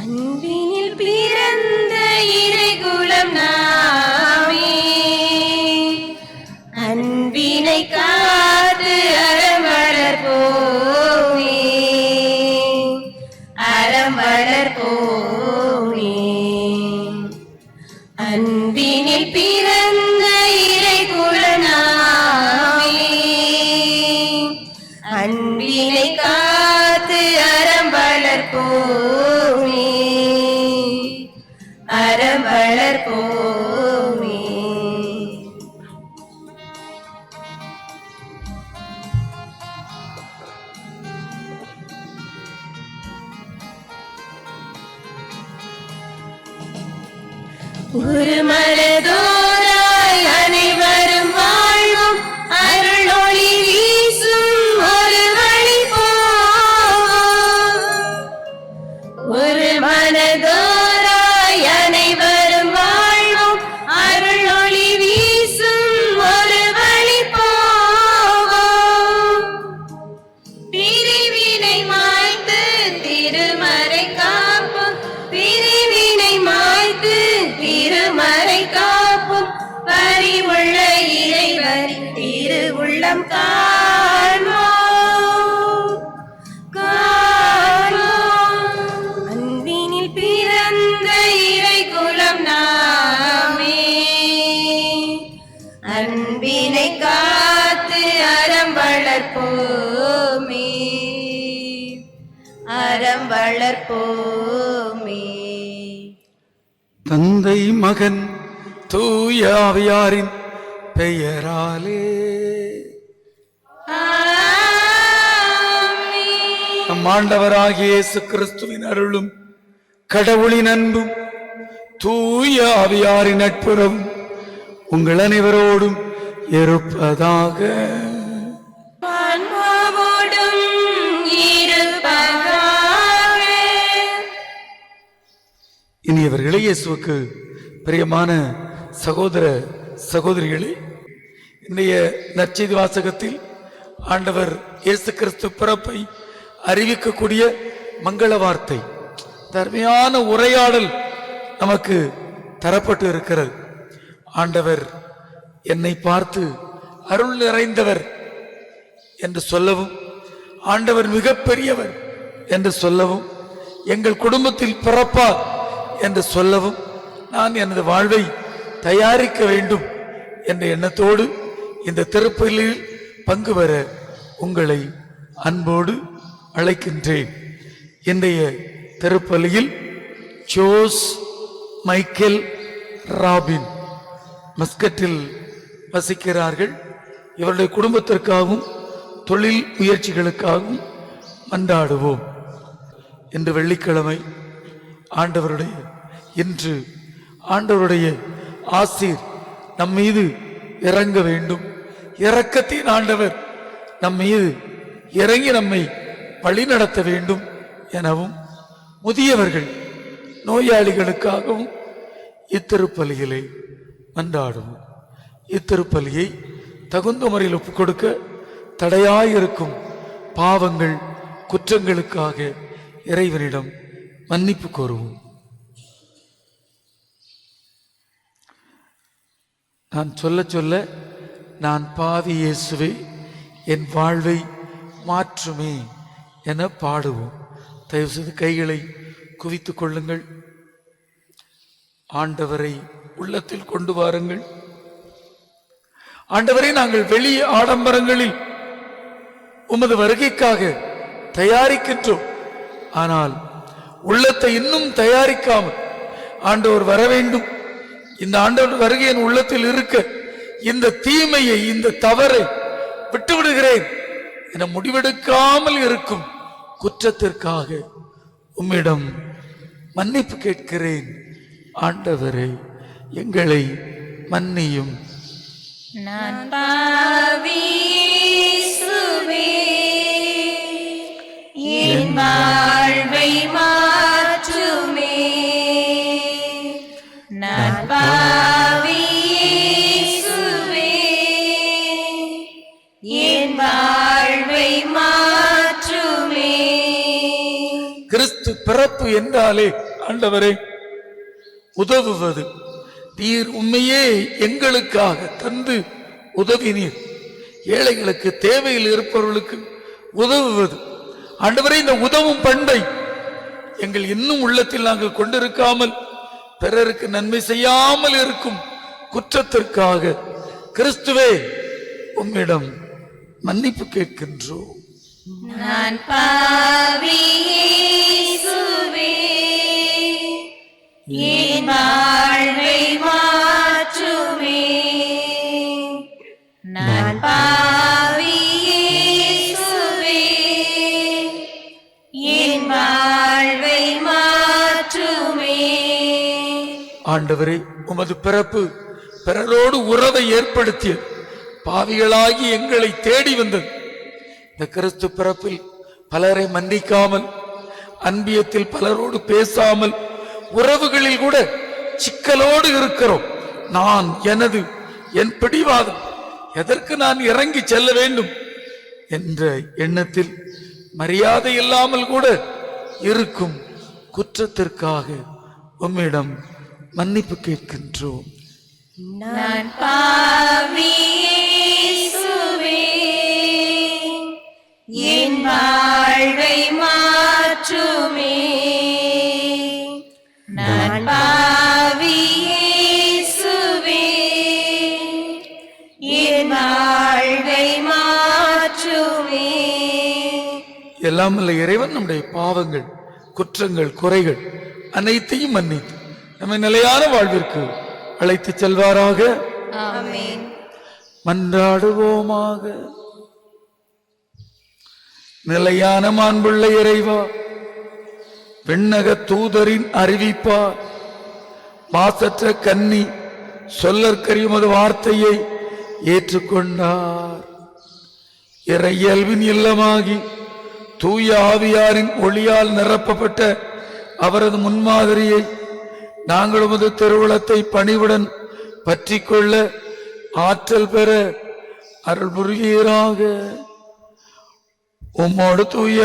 அன்பினில் பிறந்த இறைகுலம் நாமே, அன்பினை காத்து அறம் வளர்ப்போமே, அறம் வளர்ப்போமே. அன்பினில் பிறந்த இறைகுலம் நாமே, அன்பினை காத்து அறம் வளர்ப்போமே, அறம் வளர்ப்போமே. ஒரு மனதோராய் அனைவரும் வாழ்வும் அருள் ஒளி வீசும் ஒரு வழி போவோம். ஒரு மனதோராய் அனைவரும் வாழ்வும் அருள் ஒளி வீசும் ஒரு வழி போவோம். பிரிவினை மாய்த்து திருமறை காப்போம், பிரிவினை மாய்த்து திருமறை காப்போம். பரிவுள்ள இறைவர் திருவுள்ளம் காண்போம், காண்போம். அன்பினில் பிறந்த இறைகுலம் நாமே, அன்பினை காத்து அறம் வளர்ப்போமே, அறம் வளர்ப்போமே. தந்தை மகன் தூய ஆவியாரின் பெயராலே ஆமென். நம் ஆண்டவராகிய இயேசு கிறிஸ்துவின் அருளும் கடவுளின் அன்பும் தூய ஆவியாரின் நட்புறவும் உங்கள் அனைவரோடும் இருப்பதாக. ஆன்மாவோடும் இருப்பதாக. இனியவர்களே, இயேசுவுக்கு பிரியமான சகோதர சகோதரிகளே, இன்றைய நற்செய்தி வாசகத்தில் ஆண்டவர் இயேசு கிறிஸ்து பிறப்பை அறிவிக்கக்கூடிய மங்கள வார்த்தை, தர்மையான உரையாடல் நமக்கு தரப்பட்டு இருக்கிறது. ஆண்டவர் என்னை பார்த்து அருள் நிறைந்தவர் என்று சொல்லவும், ஆண்டவர் மிகப்பெரியவர் என்று சொல்லவும், எங்கள் குடும்பத்தில் பிறப்பார் என்று சொல்லவும், நான் எனது வாழ்வை தயாரிக்க வேண்டும் என்ற எண்ணத்தோடு இந்த திருப்பலியில் பங்கு பெற உங்களை அன்போடு அழைக்கின்றேன். இன்றைய திருப்பலியில் ஜோஸ் மைக்கேல் ராபின் மஸ்கட்டில் வசிக்கிறார்கள். இவருடைய குடும்பத்திற்காகவும் தொழில் முயற்சிகளுக்காகவும் மன்றாடுவோம். இன்று வெள்ளிக்கிழமை இன்று ஆண்டவருடைய ஆசீர் நம் மீது இறங்க வேண்டும். இரக்கத்தின் ஆண்டவர் நம் மீது இறங்கி நம்மை வழி நடத்த வேண்டும் எனவும், முதியவர்கள் நோயாளிகளுக்காகவும் இத்திருப்பலிகளை மன்றாடுவோம். இத்திருப்பலியை தகுந்த முறையில் ஒப்புக் கொடுக்க தடையாயிருக்கும் பாவங்கள் குற்றங்களுக்காக இறைவனிடம் மன்னிப்பு கோருவோம். நான் சொல்ல சொல்ல நான் பாவி இயேசுவே என் வாழ்வை மாற்றுமே என பாடுவோம். தயவு செய்து கைகளை குவித்துக் கொள்ளுங்கள். ஆண்டவரை உள்ளத்தில் கொண்டு வாருங்கள். ஆண்டவரை, நாங்கள் வெளி ஆடம்பரங்களில் உமது வருகைக்காக தயாரிக்கின்றோம். ஆனால் உள்ளத்தை இன்னும் தயாரிக்காமல் ஆண்டவர் வர வேண்டும், இந்த ஆண்டவர் வருகை என் உள்ளத்தில் இருக்க இந்த தீமையை, இந்த தவறை விட்டுவிடுகிறேன் என முடிவெடுக்காமல் இருக்கும் குற்றத்திற்காக உம்மிடம் மன்னிப்பு கேட்கிறேன். ஆண்டவரே, எங்களை மன்னியும். நான் பாவி இயேசுவே, என் வாழ்வை மாற்றுமே. நான் பாவி இயேசுவே, என் வாழ்வை மாற்றுமே. கிறிஸ்து பிறப்பு என்றாலே ஆண்டவரே, உதவுவது நீர் உண்மையே எங்களுக்காக தந்து உதவினீர். ஏழைகளுக்கு, தேவையில் இருப்பவர்களுக்கு உதவுவது ஆண்டவரே, இந்த உதவும் பண்பை எங்கள் இன்னும் உள்ளத்தில் நாங்கள் கொண்டிருக்காமல் பிறருக்கு நன்மை செய்யாமல் இருக்கும் குற்றத்திற்காக கிறிஸ்துவே உம்மிடம் மன்னிப்பு கேட்கின்றோம். நான் பாவி இயேசுவே, என் வாழ்வை மாற்றுமே. நான் பாவி இயேசுவே, என் வாழ்வை மாற்றுமே. ஆண்டவரே, உமது பிறப்பு பிறரோடு உறவை ஏற்படுத்திய பாவிகளாகி எங்களை தேடி வந்தது. இந்த கிறிஸ்து பிறப்பில் பலரை மன்னிக்காமல், அன்பியத்தில் பலரோடு பேசாமல், உறவுகளில் கூட சிக்கலோடு இருக்கிறோம். நான், எனது, என் பிடிவாதம், எதற்கு நான் இறங்கி செல்ல வேண்டும் என்ற எண்ணத்தில் மரியாதை இல்லாமல் கூட இருக்கும் குற்றத்திற்காக உம்மிடம் மன்னிப்பு கேட்கின்றோம். நான் பாவி இயேசுவே, என் வாழ்வை மாற்றுமே. நான் பாவி இயேசுவே, என் வாழ்வை மாற்றுமே. எல்லாம் வல்ல இறைவன் நம்முடைய பாவங்கள், குற்றங்கள், குறைகள் அனைத்தையும் மன்னித்து நம்மை நிலையான வாழ்விற்கு அழைத்து செல்வாராக. ஆமென். மன்றாடுவோமாக. நிலையான மாண்புள்ள இறைவா, விண்ணக தூதரின் அறிவிப்பார் மாசற்ற கன்னி சொல்லற்கரியுமது வார்த்தையை ஏற்றுக்கொண்டார். இறையல்வின் இல்லமாகி தூய ஆவியாரின் ஒளியால் நிரப்பப்பட்ட அவரது முன்மாதிரியை நாங்கள் உமது திருவுளத்தை பணிவுடன் பற்றி கொள்ள ஆற்றல் பெற அருள் புரிவீராக. உம்மோடு தூய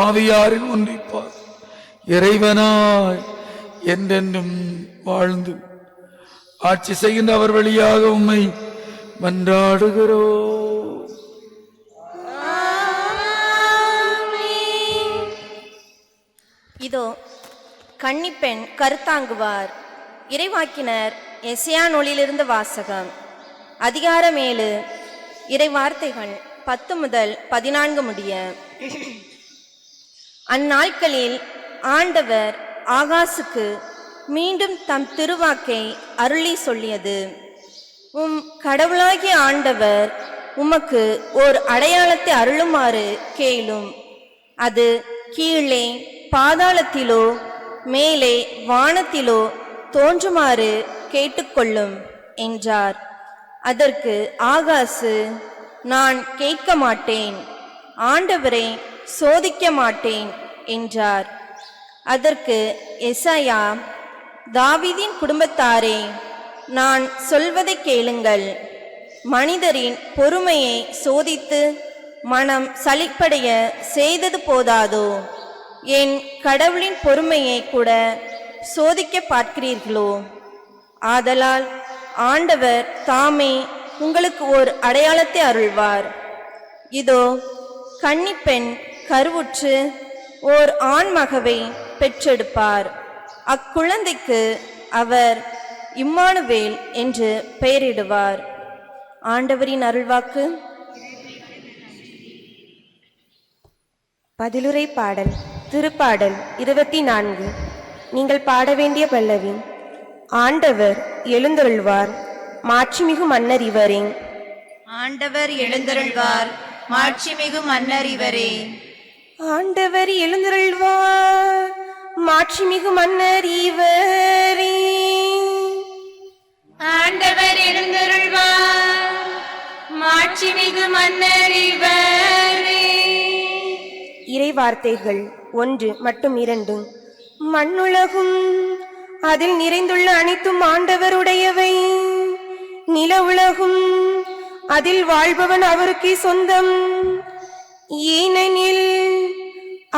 ஆவியாரின் ஒன்றிப்பார் இறைவனாய் என்றென்றும் வாழ்ந்து ஆட்சி செய்கின்ற அவர் வழியாக உம்மை மன்றாடுகிறோம். இதோ கன்னிப்பெண் கருத்தாங்குவார். இறைவாக்கினர் எசையா நூலிலிருந்து வாசகம். அதிகாரம் 7, இறை வார்த்தைகள் 10 முதல் 14 முடிய. அந்நாட்களில் ஆண்டவர் ஆகாசுக்கு மீண்டும் தம் திருவாக்கை அருளி சொல்லியது. உம் கடவுளாகிய ஆண்டவர் உமக்கு ஓர் அடையாளத்தை அருளுமாறு கேளும். அது கீழே பாதாளத்திலோ மேலே வானத்திலோ தோன்றுமாறு கேட்டுக்கொள்ளும் என்றார். அதற்கு ஆகாசு, நான் கேட்க மாட்டேன், ஆண்டவரை சோதிக்க மாட்டேன் என்றார். அதற்கு எசாயா, தாவீதின் குடும்பத்தாரே, நான் சொல்வதை கேளுங்கள். மனிதரின் பொறுமையை சோதித்து மனம் சலிப்படைய செய்தது போதாதோ, என் கடவுளின் பொறுமையை கூட சோதிக்க பார்க்கிறீர்களோ? ஆதலால் ஆண்டவர் தாமே உங்களுக்கு ஓர் அடையாளத்தை அருள்வார். இதோ கன்னிப்பெண் கருவுற்று ஓர் ஆண்மகவை பெற்றெடுப்பார். அக்குழந்தைக்கு அவர் இம்மானுவேல் என்று பெயரிடுவார். ஆண்டவரின் அருள்வாக்கு. பதிலுரை பாடல். திருப்பாடல் 24. நீங்கள் பாட வேண்டிய பல்லவி. ஆண்டவர் எழுந்தருள்வார், மாட்சிமிகு மன்னர் இவரே. ஆண்டவர் எழுந்தருள்வார், மாட்சிமிகு மன்னர் இவரே. ஆண்டவர் எழுந்தருள்வார், மாட்சிமிகு மன்னர் இவரே. ஆண்டவர் எழுந்தருள்வார், மாட்சிமிகு மன்னர் இவரே. இறை வார்த்தைகள் 1 மற்றும் 2. மண்ணுலகும் அதில் நிறைந்துள்ள அனைத்தும் ஆண்டவருடையவை. நில உலகும் அதில் வாழ்பவன் அவருக்கே சொந்தம். ஏனெனில்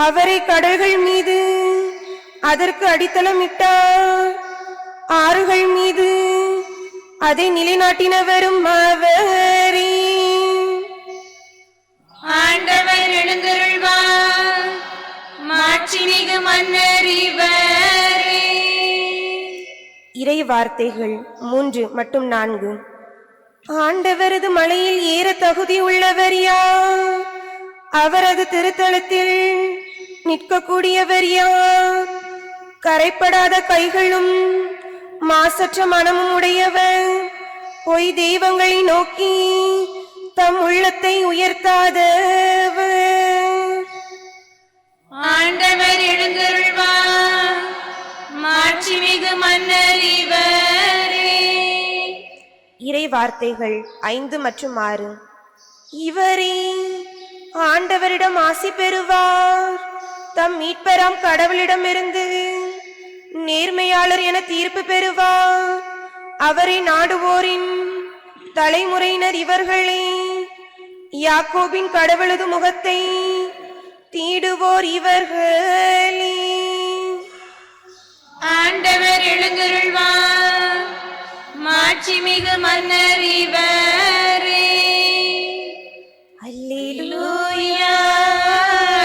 அவரை கடல்கள் மீது அதற்கு அடித்தளமிட்டார். ஆறுகள் மீது அதை நிலைநாட்டினவரும் அவரே. ஆண்டவர் எழுந்தருள்வார். மாட்சிமிகு மன்னர் இவரே. இறை வார்த்தைகள் 3 மற்றும் 4. ஆண்டவரது மலையில் ஏற தகுதி உள்ளவர் யார்? அவரது திருத்தலத்தில் நிற்கக்கூடியவர் யார்? கரைப்படாத கைகளும் மாசற்ற மனமும் உடையவர், பொய் தெய்வங்களை நோக்கி தம் உள்ளத்தை உயர்த்தாதவர். ஆண்டவர் எழுந்தருள்வார். மாட்சிமிகு மன்னர் இவரே. இறை வார்த்தைகள் 5 மற்றும் 6. இவரே ஆண்டவரிடம் ஆசி பெறுவார். தம் மீட்பராம் கடவுளிடமிருந்து நேர்மையாளர் என தீர்ப்பு பெறுவார். அவரை நாடுவோரின் தலைமுறையினர் இவர்களே. யாக்கோபின் கடவுளது முகத்தை தீடுவோர் இவர்களே. ஆண்டவர் எழுந்தருள்வார். மாட்சிமிகு மன்னர் இவரே. அல்லேலூயா,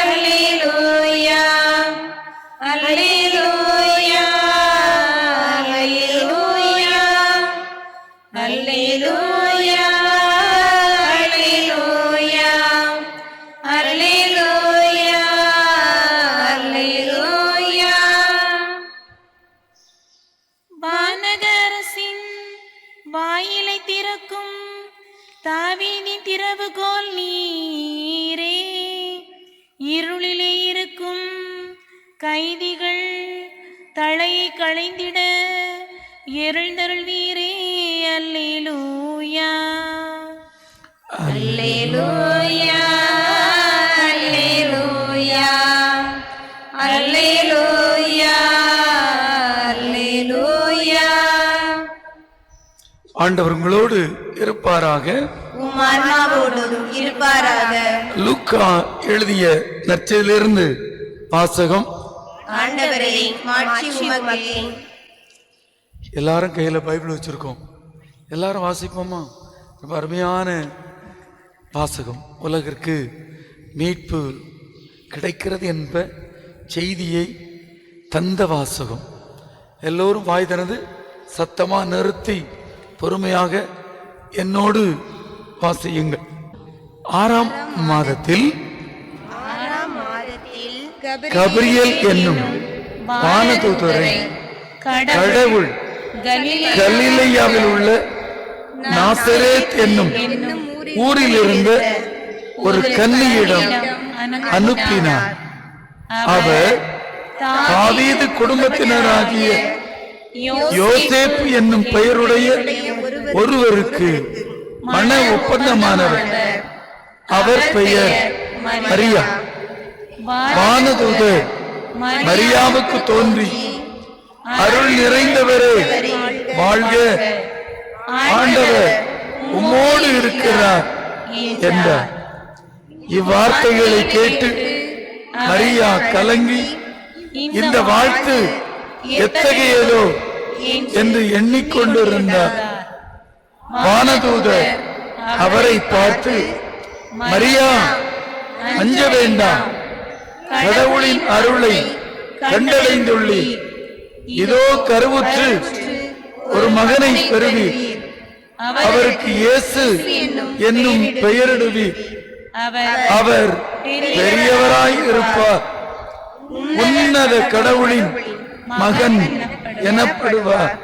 அல்லேலூயா, அல்லேலூயா, அல்லேலூயா, அல்லேலூயா, அல்லேலூயா, அல்லேலூயா, அல்லேலூயா. வானகரசின் வாயிலை திறக்கும் தாவீதின் திறவுகோல் நீரே. இருளிலே இருக்கும் கைதிகள் தலையை களைந்திட எழுந்தருள்வீரே. அல்லேலூயா, அல்லேலூயா, அல்லேலூயா, அல்லேலூயா, அல்லேலூயா. ஆண்டவர் உங்களோடு இருப்பாராக. உம் ஆன்மாவோடும் இருப்பாராக. லூக்கா எழுதிய நற்செய்தியிலிருந்து வாசகம். ஆண்டவரே, மாட்சி உமக்கே. எல்லாரும் கையில பைபிள் வச்சிருக்கோம். எல்லாரும் வாசிப்போமா? ரொம்ப அருமையான வாசகம். உலகிற்கு மீட்பு கிடைக்கிறது என்ப செய்தியை தந்த வாசகம். எல்லோரும் வாய் திறந்து சத்தமா நிறுத்தி பொறுமையாக என்னோடு வாசியுங்கள். 6ஆம் மாதத்தில் கபிரியேல் என்னும் வானதூதரை கடவுள் கலிலேயாவில் உள்ள நாசரேத் என்னும் ஊரில் இருந்த ஒரு கன்னியிடம் அனுப்பினார். அவர் தாவீது குடும்பத்தினராகிய யோசேப்பு என்னும் பெயருடைய ஒருவருக்கு மன ஒப்பந்தமானவர். அவர் பெயர் மரியா. வானதூதர் மரியாவுக்கு தோன்றி, அருள் நிறைந்தவரே வாழ்க, ஆண்டவர் உம்மோடு இருக்கிறார் என்றார். இவ்வார்த்தைகளை கேட்டு மரியா கலங்கி, இந்த வாழ்த்து எத்தகையதோ என்று எண்ணிக்கொண்டிருந்தார். வானதூதர் அவரை பார்த்து, மரியா, அஞ்ச வேண்டாம், கடவுளின் அருளை கண்டடைந்துள்ளி, இதோ கருவுற்று ஒரு மகனை பெறுவீர், அவருக்கு இயேசு என்னும் பெயரிடுவீர். அவர் பெரியவராய் இருப்பார், உன்னத கடவுளின் மகன் எனப்படுவார்.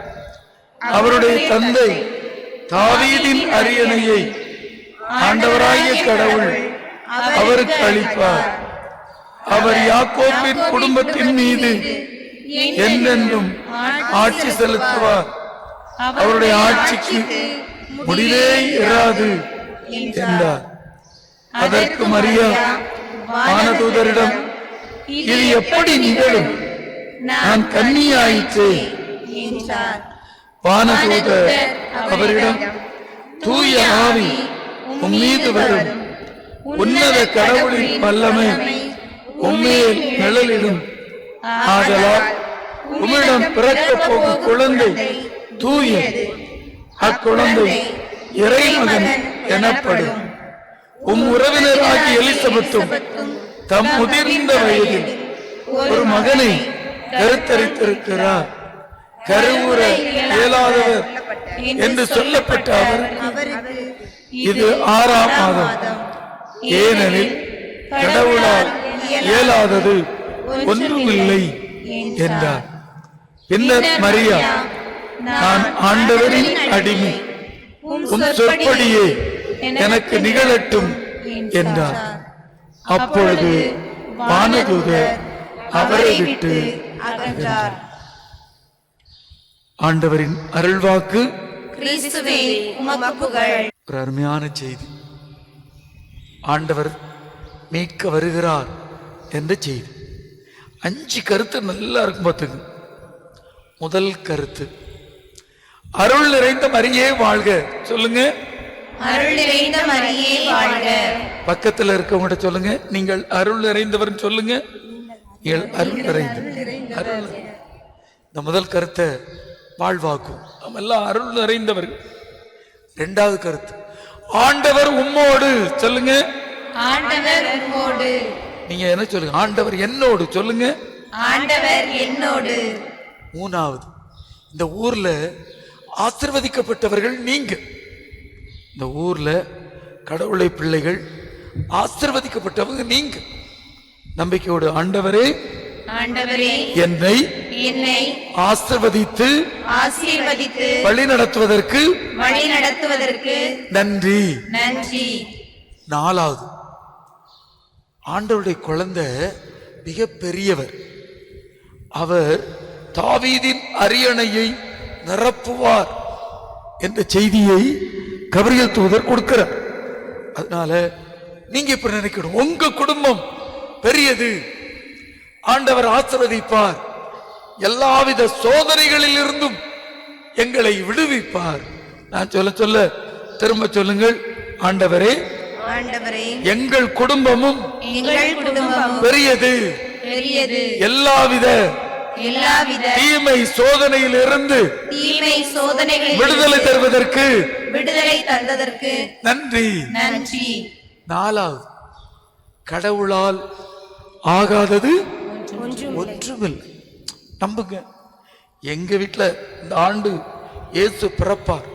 அவருடைய தந்தை தாவீதின் அரியணையை ஆண்டவராகிய கடவுள் அவருக்கு அளிப்பார். அவர் யாக்கோபின் குடும்பத்தின் மீது என்றென்றும் ஆட்சி செலுத்துவார். அவருடைய ஆட்சிக்கு முடிவே இராது என்றார். அதற்கு மரியா வானதூதரிடம், இது எப்படி நிகழும்? நான் கன்னியாயிற்றே என்றார். வானதூதர் அவரிடம், தூய ஆவி உம்மீது வரும், உன்னத கடவுளின் வல்லமை உம்மேல் நிழலிடும். ஆதலால் உம்மிடம் பிறக்கப் போகும் குழந்தை தூயது. அக்குழந்தை இறைமகன் எனப்படும். உம் உறவினராகி எலிசபெத்தும் தம் முதிர்ந்த வயதில் ஒரு மகனை கருத்தரித்திருக்கிறார். கருவுற இயலாதவர் என்று சொல்லப்பட்ட அவர் இது 6ஆம் மாதம். ஏனெனில் கடவுளால் இயலாதது ஒன்றுமில்லை என்றார். பின்னர் மரியா, நான் ஆண்டவரின் அடிமை, உம் சொற்படியே எனக்கு நிகழட்டும் என்றார். அப்பொழுது வானதூதர் அவரை விட்டு அகன்றார். ஆண்டவரின் அருள்வாக்கு. கிறிஸ்துவே உமக்கு புகழ். ஒரு அருமையான செய்தி. ஆண்டவர் மீட்க வருகிறார் என்ற செய்தி. 5 கருத்து நல்லா இருக்கும் பார்த்துங்க. முதல் கருத்து, அருள் நிறைந்த மரியே வாழ்க. சொல்லுங்க. அருள் நிறைந்த மரியே வாழ்க. பக்கத்துல இருக்கவங்க சொல்லுங்க, நீங்கள் அருள் நிறைந்தவர் சொல்லுங்க. நீங்கள் அருள் நிறைந்த அருள். இந்த முதல் கருத்தை வாழ்வாக்கும். நம்ம எல்லாம் அருள் நிறைந்தவர்கள். 2வது கருத்து, ஆண்டவர் உம்மோடு. சொல்லுங்க. ஆண்டவர் உம்மோடு. நீங்க என்ன சொல்லுங்க? ஆண்டவர் என்னோடு. சொல்லுங்க. ஆண்டவர் என்னோடு. 3வது, இந்த ஊர்ல ஆசீர்வதிக்கப்பட்டவர்கள் நீங்க. இந்த ஊர்ல கடவுளை பிள்ளைகள் ஆசீர்வதிக்கப்பட்டவங்க நீங்க. நம்பிக்கையோடு, ஆண்டவரே ஆண்டவரே என்னை ஆசீர்வதித்து வழி நடத்துவதற்கு நன்றி. நன்றி. 4வது, ஆண்டவருடைய குழந்தை மிக பெரியவர். அவர் தாவீதின் அரியணையை நிரப்புவார் என்ற செய்தியை கபிரியேல் தூதர் கொடுக்கிறார். அதனால நீங்க இப்ப நினைக்கணும், உங்க குடும்பம் பெரியது, ஆண்டவர் ஆசீர்வதிப்பார், எல்லாவித சோதனைகளில் இருந்தும் எங்களை விடுவிப்பார். நான் சொல்ல சொல்ல திரும்ப சொல்லுங்கள், ஆண்டவரே எங்கள் குடும்பமும் பெரியது, எல்லாவித தீமை சோதனையிலிருந்து விடுதலை தருவதற்கு நன்றி. 4வது, கடவுளால் ஆகாதது ஒன்றுமில்லை. நம்புங்க. எங்க வீட்டுல இந்த ஆண்டு இயேசு பிறப்பார்,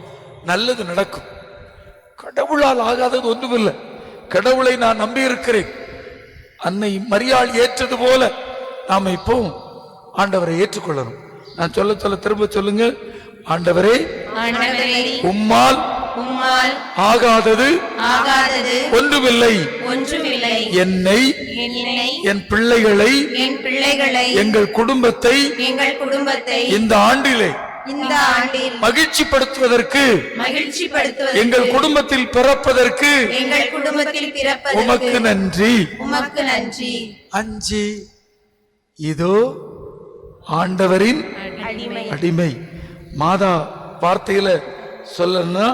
நல்லது நடக்கும். கடவுளால் ஆகாதது ஒன்றுமில்லை. கடவுளை நான் நம்பி இருக்கிறேன். அன்னை மரியாள் ஏற்றது போல நாம இப்போ ஆண்டவரை ஏற்றுக்கொள்ளணும். நான் சொல்ல சொல்ல திரும்ப சொல்லுங்க, ஆண்டவரே உம்மால் ஆகாதது ஒன்றுமில்லை. என்னை, என் பிள்ளைகளை, எங்கள் குடும்பத்தை இந்த ஆண்டிலே மகிழ்ச்சிப்படுத்துவதற்கு, எங்கள் குடும்பத்தில் பிறப்பதற்கு உமக்கு நன்றி. 5, இதோ ஆண்டவரின் அடிமை. மாதா வார்த்தையில சொல்லணும்னா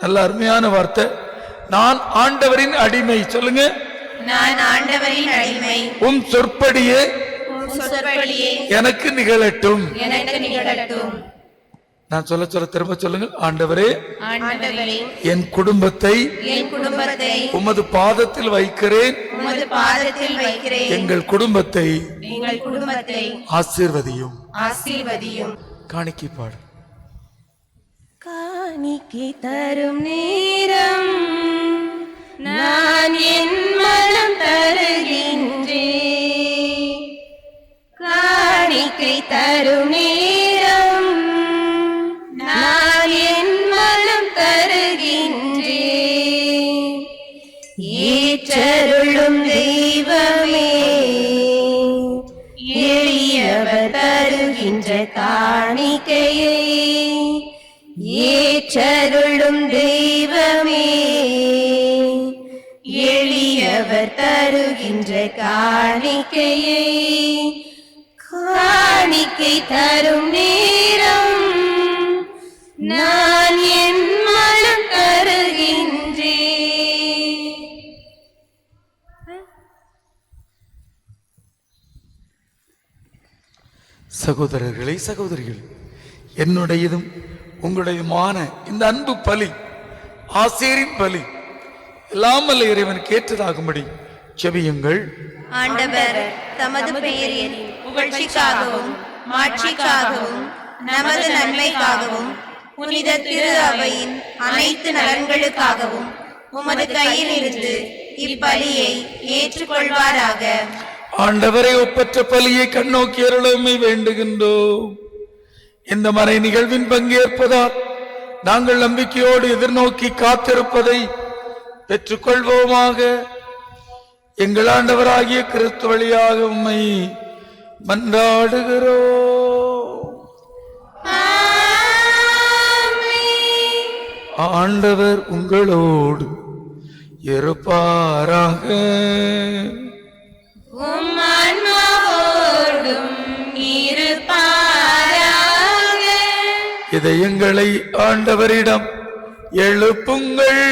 நல்ல அருமையான வார்த்தை. நான் ஆண்டவரின் அடிமை. சொல்லுங்க. நான் ஆண்டவரின் அடிமை. உம் சொற்படியே எனக்கு நிகழட்டும். நான் சொல்ல சொல்ல திரும்ப சொல்லுங்க, ஆண்டவரே என் குடும்பத்தை உமது பாதத்தில் வைக்கிறேன். எங்கள் குடும்பத்தை ஆசீர்வதியும். காணிக்கை பாடு. காணிக்கை தரும் நேரம் நான் என் மனம் தருகின்றேன். காணிக்கை தரும் நேரம் நான் என் மனம் தருகின்றேன். ஏற்றருளும் தெய்வமே, எளியவர் தருகின்ற காணிக்கையை ஏற்றருளும் தெய்வமே, எளியவர் தருகின்ற காணிக்கையை. காணிக்கை தரும் நேரம் நான் என் மனம் தருகின்றேன். சகோதரர்களே, சகோதரிகள், என்னுடையதும் உங்களுடையதுமான இந்த அன்பு பலி, ஆசேரின் பலி எல்லாம் வல்ல இறைவனுக்கு ஏற்றதாகும்படி ஜெபியுங்கள். ஆண்டவர் தமது பெயரின் புகழ்ச்சிக்காகவும் மாட்சிக்காகவும் நமது நன்மைக்காகவும் புனித திரு அவையின் அனைத்து நலன்களுக்காகவும் உமது கையில் இருந்து இப்பலியை ஏற்றுக்கொள்வாராக. ஆண்டவரை ஒப்பற்ற பலியை கண்ணோக்கி அருளமை வேண்டுகின்றோம். இந்த மறை நிகழ்வின் பங்கேற்பதால் நாங்கள் நம்பிக்கையோடு எதிர்நோக்கி காத்திருப்பதை பெற்றுக்கொள்வோமாக. எங்கள் ஆண்டவராகிய கிறிஸ்து வழியாக உம்மை மன்றாடுகிறோம். ஆண்டவர் உங்களோடு இருப்பாராக. இதயங்களை ஆண்டவரிடம் எழுப்புங்கள்.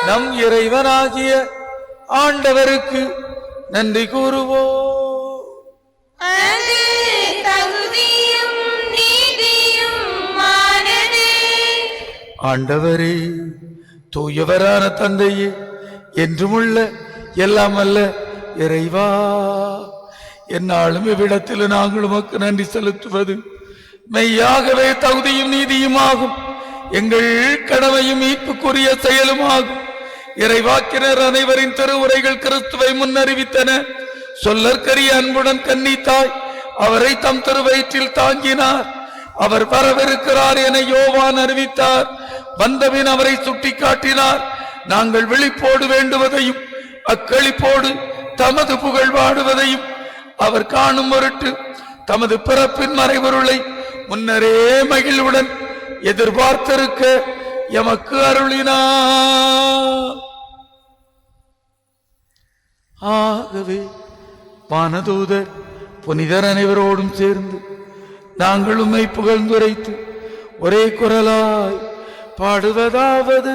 நம் இறைவனாகிய ஆண்டவருக்கு நன்றி கூறுவோம். ஆண்டவரே, தூயவரான தந்தையே, என்றுமுள்ள எல்லாம் அல்ல இறைவா, என்னாலும் இவ்விடத்தில் நாங்கள் உமக்கு நன்றி செலுத்துவது மெய்யாகவே தகுதியும் நீதியுமாகும், எங்கள் கடமையும் மீட்புக்குரிய செயலுமாகும். இறைவாக்கினர் அனைவரின் திருவுரைகள் கிறிஸ்துவை முன்னறிவித்தன. சொல்லற்கரிய அன்புடன் கன்னித்தாய் அவரை தம் திருவயிற்றில் தாங்கினார். அவர் வரவிருக்கிறார் என யோவான் அறிவித்தார். வந்தபின் அவரை சுட்டி காட்டினார். நாங்கள் விழிப்போடு வேண்டுவதையும் அக்களிப்போடு தமது புகழ் பாடுவதையும் அவர் காணும் பொருட்டு தமது பிறப்பின் மறைபொருளை முன்னரே மகிழ்வுடன் எதிர்பார்த்திருக்க எமக்கு அருளினார். ஆகவே வானதூதர் புனிதர் அனைவரோடும் சேர்ந்து நாங்கள் உம்மை புகழ்ந்துரைத்து ஒரே குரலாய் பாடுவதாவது: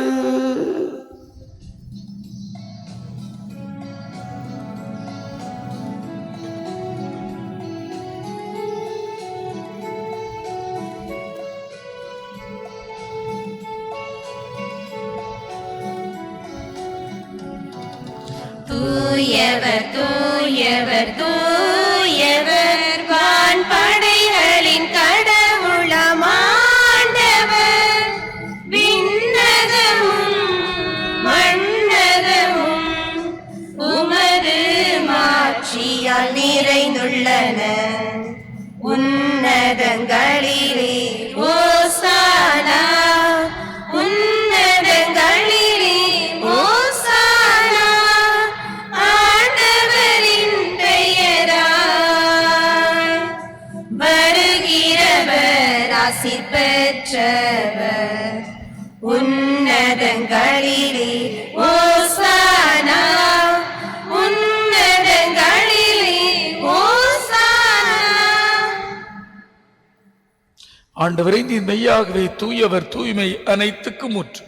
தூயவர் தூயவர் தூயவர் வான்படைகளின் கடவுளாம் ஆண்டவர். விண்ணகமும் மண்ணகமும் உமது மாட்சியால் நிறைந்துள்ளன. உன்னதங்களிலே ஓசானா, உன்னதங்களிலே ஓசானா, ஆண்டவரின் பெயரால் வருகிறவர் ஆசி பெற்றவர். உன்னதங்களிலே ஓசானா, உன்னதங்களிலே ஓசானா. ஆண்டவரே, நீ மெய்யாகவே தூயவர், தூய்மை அனைத்துக்கும் ஊற்று.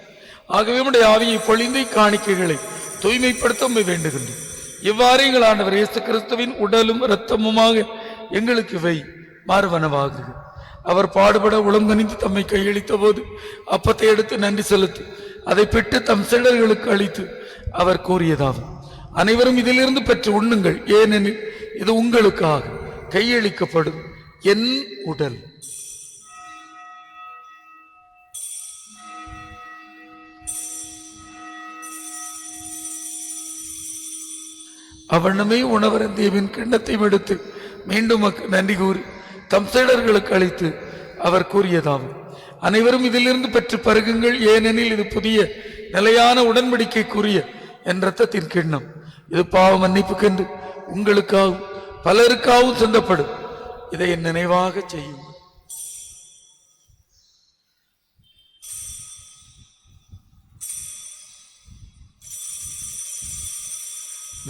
ஆகவே உம்முடைய ஆவியை பொழிந்து காணிக்கைகளை தூய்மைப்படுத்த உம்மை வேண்டுகின்றோம். இவ்வாறு எங்கள் ஆண்டவர் இயேசு கிறிஸ்துவின் உடலும் இரத்தமுமாக எங்களுக்கு இவை மாறுவனவாகுக. அவர் பாடுபட உளங்கனிந்து தம்மை கையளித்த போது அப்பத்தை எடுத்து நன்றி செலுத்தி அதை பெற்று தம் சீடர்களுக்கு அளித்து அவர் கூறியதாகும்: அனைவரும் இதிலிருந்து பெற்று உண்ணுங்கள், ஏனெனில் இது உங்களுக்காக கையளிக்கப்படும் என் உடல். அவனுமே உணவருந்தியவின் கிண்ணத்தையும் எடுத்து மீண்டும் நன்றி கூறி தம் சீடர்களுக்கு அளித்து அவர் கூறியதாகும்: அனைவரும் இதிலிருந்து பெற்று பருகுங்கள், ஏனெனில் இது புதிய நிலையான உடன்படிக்கைக்குரிய என் இரத்தத்தின் கிண்ணம். இது பாவ மன்னிப்புக்கென்று உங்களுக்காகவும் பலருக்காகவும் சிந்தப்படும். இதை என் நினைவாக செய்யும்.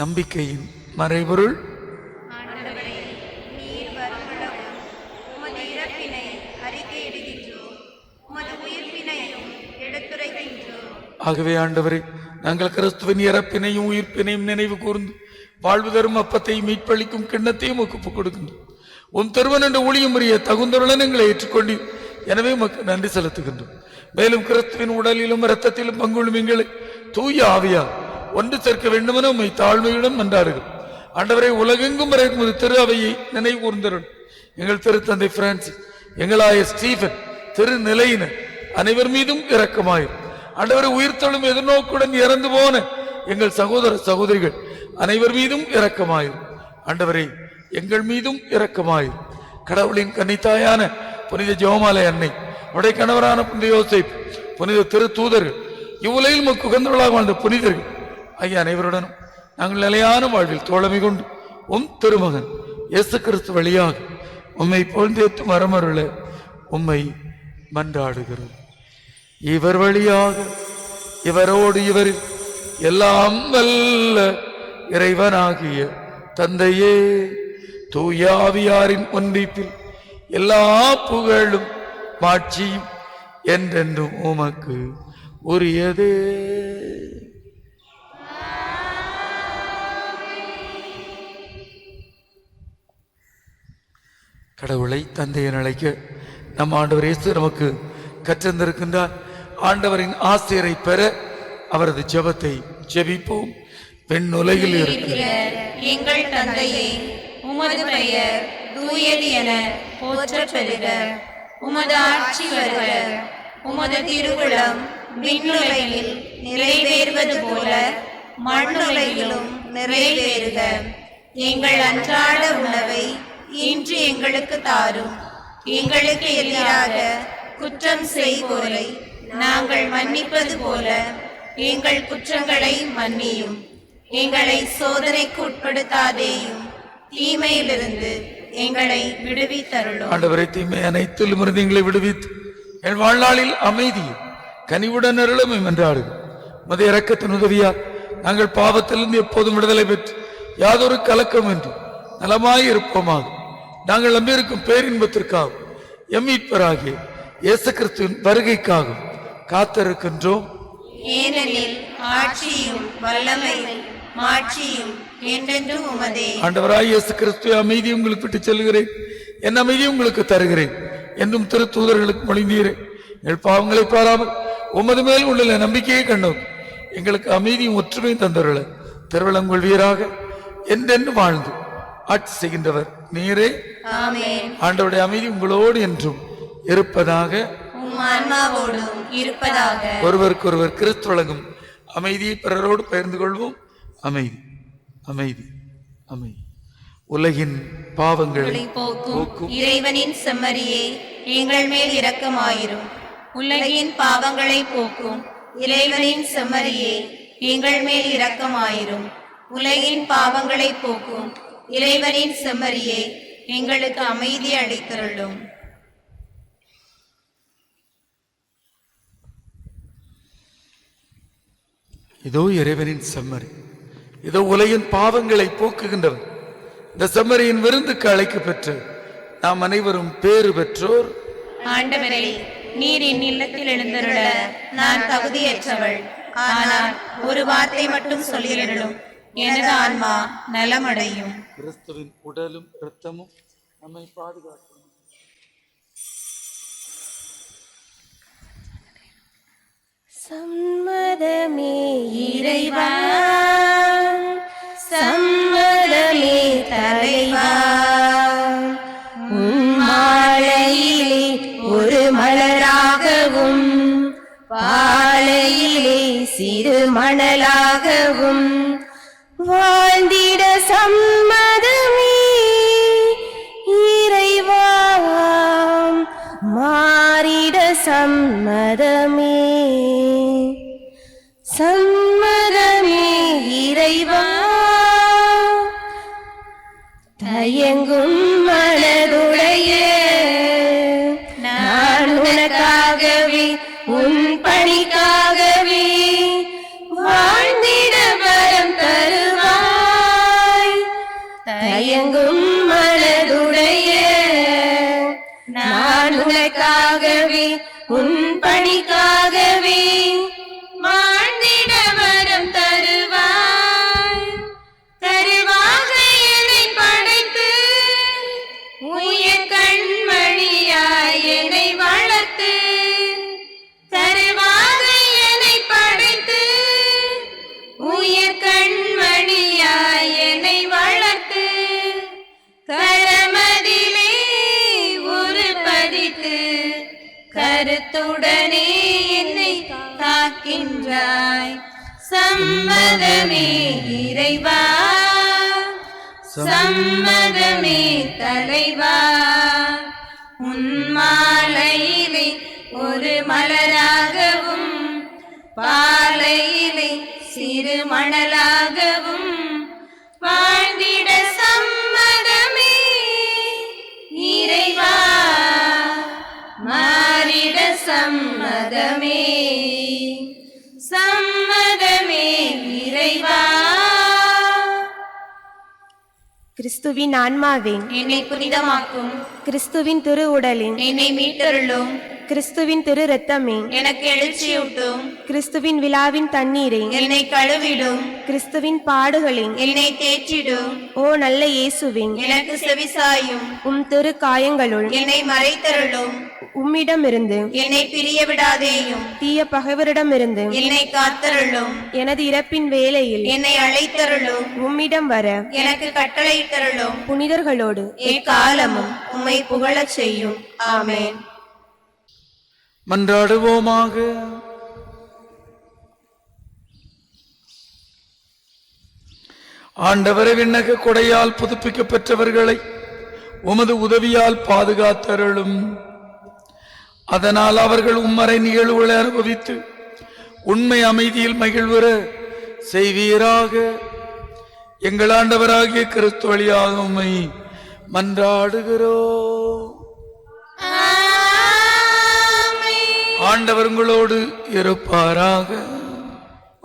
நம்பிக்கையின் மறைபொருள்: நீர் வருமளவும் உமது இறப்பினை அறிக்கையிடுகின்றோம், உமது உயிர்ப்பினையும் எடுத்துரைக்கின்றோம். ஆகவே ஆண்டவரே, நாங்கள் கிறிஸ்துவின் இறப்பினையும் உயிர்ப்பினையும் நினைவு கூர்ந்து வாழ்வு தரும் அப்பத்தையும் மீட்பளிக்கும் கிண்ணத்தையும் ஒப்புக் கொடுக்கின்றோம். உன் திருவன் என்ற ஊழியம் உரிய தகுந்தவர்களுடன் எங்களை ஏற்றுக்கொண்டு எனவே உமக்கு நன்றி செலுத்துகின்றோம். மேலும் கிறிஸ்துவின் உடலிலும் இரத்தத்திலும் பங்குள்ளும் எங்களை தூய ஆவியா ஒன்று சேர்க்க வேண்டுமென உம்மை தாழ்மையுடன் மன்றாடுகிறோம். ஆண்டவரை உலகெங்கும் வரைக்கும் திரு அவையை நினைவு கூர்ந்தருள். எங்கள் திருத்தந்தை பிரான்சிஸ், எங்களாய ஸ்டீபன், திரு நிலையினர் அனைவர் மீதும் இரக்கமாயும். ஆண்டவரை உயிர்த்தெழும் எதிர்நோக்குடன் இறந்து போன எங்கள் சகோதர சகோதரிகள் அனைவர் மீதும் இரக்கமாயும். ஆண்டவரை எங்கள் மீதும் இரக்கமாயும். கடவுளின் கன்னித்தாயான புனித ஜெபமாலை அன்னை, அவருடைய கணவரான புனித யோசேப்பு, புனித திரு தூதர்கள், இவ்வுலகில் நமக்கு உகந்தவர்களாக வாழ்ந்த புனிதர்கள் ஆகிய அனைவருடனும் நாங்கள் நிலையான வாழ்வில் தோழமை கொண்டு உம் திருமகன் இயேசு கிறிஸ்து வழியாக உம்மை போழ்ந்தேற்று மரமருள உம்மை மன்றாடுகிறோம். இவர் வழியாக இவரோடு இவரில் எல்லாம் வல்ல இறைவனாகிய தந்தையே, தூய ஆவியாரின் ஒன்றிப்பில் எல்லா புகழும் மாட்சியும் என்றென்றும் உமக்கு உரியதே. கடவுளை தந்தையை அழைக்க நம் ஆண்டவர் இயேசு நமக்கு கற்றிருந்திருக்கின்றார். ஆண்டவரின் ஆசிரியரை பெற அவரது ஜெபத்தை ஜெபிப்போம். விண்ணுலகில் இருக்கிற எங்கள் தந்தையே, உமது பெயர் தூயது என போற்ற பெறுக. உமது ஆட்சி வருக. உமது திருவுளம் விண்ணுலகில் நிறைவேறுவது போல மண்ணுலகிலும் நிறைவேறுக. எங்கள் அன்றாட உணவை இன்று எங்களுக்கு தாரும். எங்களுக்கு எதிராக குற்றம் செய்வோரை நாங்கள் மன்னிப்பது போல எங்கள் குற்றங்களை மன்னியும். எங்களை சோதனைக்கு உட்படுத்தாதேயும், தீமையிலிருந்து எங்களை விடுவித்தருளும். ஆண்டவரை தீமை அனைத்திலும் இருந்து எங்களை விடுவித்து என் வாழ்நாளில் அமைதியும் கனிவுடன் அருளும் என்றாடுகிறோம். உமது இரக்கத்தின் உதவியால் நாங்கள் பாவத்திலிருந்து எப்போதும் விடுதலை பெற்று யாதொரு கலக்கம் என்று நலமாய் இருப்போமாக. நாங்கள் நம்பியிருக்கும் பேரின்பத்திற்காகவும் எம் மீட்பராகிய இயேசு கிறிஸ்துவின் வருகைக்காகவும் காத்திருக்கின்றோம். ஏனெனில் ஆட்சியும் வல்லமையும் மாட்சியும் என்றென்றும் உமதே. ஆண்டவராய் இயேசு கிறிஸ்துவை அமைதி உங்களுக்கு விட்டு செல்கிறேன், என் அமைதி உங்களுக்கு தருகிறேன் என்றும் திரு தூதர்களுக்கு மொழிந்தீரேன். எங்கள் பாவங்களை பாராமல் உமது மேல் உள்ள நம்பிக்கையை கண்டோம். எங்களுக்கு அமைதியும் ஒற்றுமையும் தந்தருள திருவிழங்கொள்வீராக. என்றென்று வாழ்ந்து ஆட்சி செய்கின்றவர் நீரே. ஆமென். ஆண்டவருடைய அமைதி உங்களோடு என்றும் இருப்பதாக, உம் ஆன்மாவோடும் இருப்பதாக. ஒருவருக்கொருவர் கிறிஸ்து வழங்கும் அமைதியை பிறரோடு பகிர்ந்து கொள்வோம். அமைதி, அமைதி, அமைதி. உலகின் பாவங்களை போக்கும் இறைவனின் செம்மறியே, எங்கள் மேல் இரக்கமாயிரும். உலகின் பாவங்களை போக்கும் இறைவனின் செம்மறியே, எங்கள் மேல் இரக்கமாயிரும். உலகின் பாவங்களை போக்கும் இறைவனின் செம்மறியே, எங்களுக்கு அமைதி அளித்தருளும். இதோ இறைவனின் செம்மறி, இதோ உலகின் பாவங்களை போக்குகின்றவர். இந்த செம்மறியின் விருந்துக்கு அழைக்க பெற்று நாம் அனைவரும் பேறு பெற்றோர். ஆண்டவரே, நீர் என் இல்லத்தில் எழுந்தருள நான் தகுதியற்றவள். ஆனால் ஒரு வார்த்தை மட்டும் சொல்லியருளும், எனது ஆன்மா நலமடையும். கிறிஸ்துவின் உடலும் இரத்தமும் நம்மை பாதுகாக்கும். சம்மதமே இறைவா, சம்மதமே தலைவா, உன் மாலையிலே ஒரு மலராகவும் பாலையிலே சிறு மணலாகவும் வாழ்ந்திட சம்மதமே இறைவா, மாறிட சம்மதமே, சம்மதமே இறைவா. தயங்கும் மனதுடைய நான் உனக்காகவே உன் பணிக்காகவே வாழ்ந்திட வரம் தருவாய். தயங்கும் மனதுடைய நான் உனக்காகவே உன் பணிக்காகவே வாழ்ந்திட வரம் கரத்துடனே என்னை காக்கின்றாய். சம்மதமே இறைவா, சம்மதமே தலைவா, உன் மாலையிலே ஒரு மலராகவும் பாலையிலே சிறு மணலாகவும் வாழ்ந்திட சம்மதமே இறைவா, மாறிட சம்மதமே, சம்மதமே இறைவா. கிறிஸ்துவின் ஆன்மாவே, என்னை புனிதமாக்கும். கிறிஸ்துவின் திரு உடலே, என்னை மீட்டருளும். கிறிஸ்துவின் திரு இரத்தமே, எனக்கு எழுச்சியூட்டும். கிறிஸ்துவின் விழாவின் தண்ணீரே, என்னை கழுவிடும். கிறிஸ்துவின் பாடுகளே, என்னை தேற்றிடும். ஓ நல்ல இயேசுவே, எனக்கு செவிசாயும். உம் திரு காயங்களுள் என்னை மறைத்தருளும். உம்மிடமிருந்து என்னை பிரிய விடாதேயும். தீய பகைவரிடமிருந்து என்னை காத்தருளும். எனது இறப்பின் வேளையில் என்னை அழைத்தருளும். உம்மிடம் வர எனக்கு கட்டளையிட்டருளும். புனிதர்களோடு எக்காலமும் உம்மை புகழச் செய்யும். ஆமென். மன்றாடுவோமாக. ஆண்டவரை விண்ணக கொடையால் புதுப்பிக்க பெற்றவர்களை உமது உதவியால் பாதுகாத்தருளும். அதனால் அவர்கள் உம்மறை நிகழ்வுகளை அனுபவித்து உண்மை அமைதியில் மகிழ்வுற செய்வீராக. எங்கள் ஆண்டவராகிய கிறிஸ்து வழியாக உம்மை மன்றாடுகிறோம். ஆண்டவர் உங்களோடு இருப்பாராக.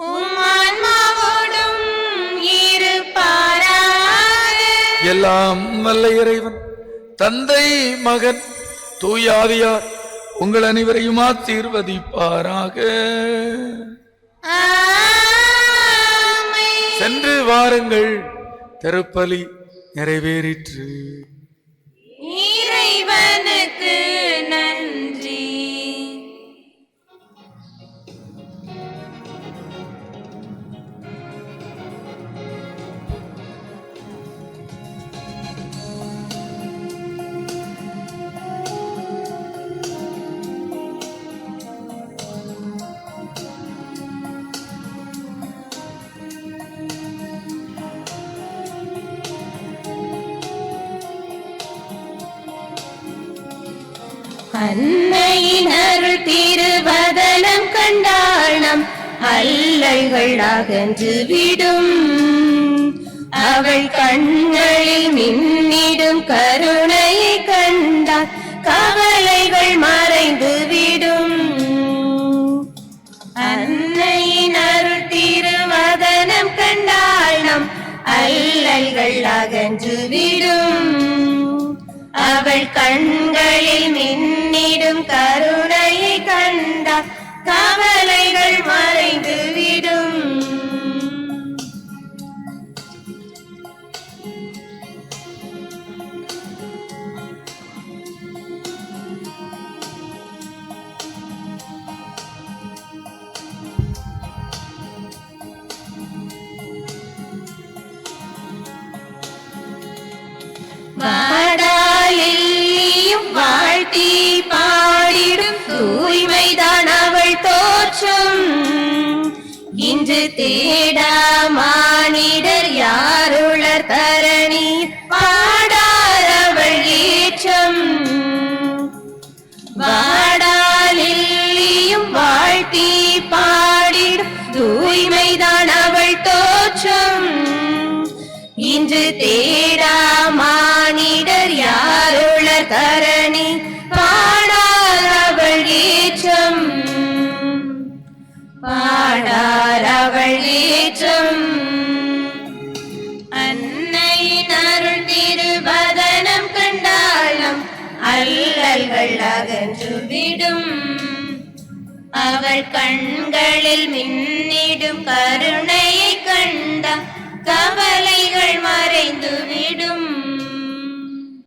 உம் ஆன்மாவோடும் இருப்பாராக. எல்லாம் வல்ல இறைவன் தந்தை மகன் தூய ஆவியார் உங்கள் அனைவரையும் ஆசீர்வதிப்பாராக. ஆமென். சென்று வாருங்கள், திருப்பலி நிறைவேறிற்று. இறைவனுக்கு நன்றி. அன்னையின் அருள் திருவதனம் கண்டால் நம் அல்லல்கள் அகன்று விடும். அவள் கண்களில் மின்னிடும் கருணையை கண்டால் கவலைகள் மறைந்து விடும். அன்னையின் அருள் திருவதனம் கண்டால் நம் அல்லல்கள் அகன்று விடும். அவள் கண்களில் மின்னிடும் கருணையை கண்டால் கவலைகள் மறைந்து விடும். வாடாலியும் வாழ்த்தி பாடிடும் தூய்மைதான் அவள் தோற்றம். இன்று தேடா மானிடர் யாருளர் தரணி பாடார் அவள் ஏற்றம். வாடாலியும் வாழ்த்தி பாடிடும் தூய்மைதான் அவள் தோற்றம். இன்று தேடா மானிடர் யாருளர் தரணி பாடார் அவள் ஏற்றம். பாடார் அவள் ஏற்றம். அன்னையின் அருள் திருவதனம் கண்டாலும் அல்லல்கள் அகன்று விடும். அவள் கண்களில் மின்னிடும் கருணையை கண்ட கவலைகள்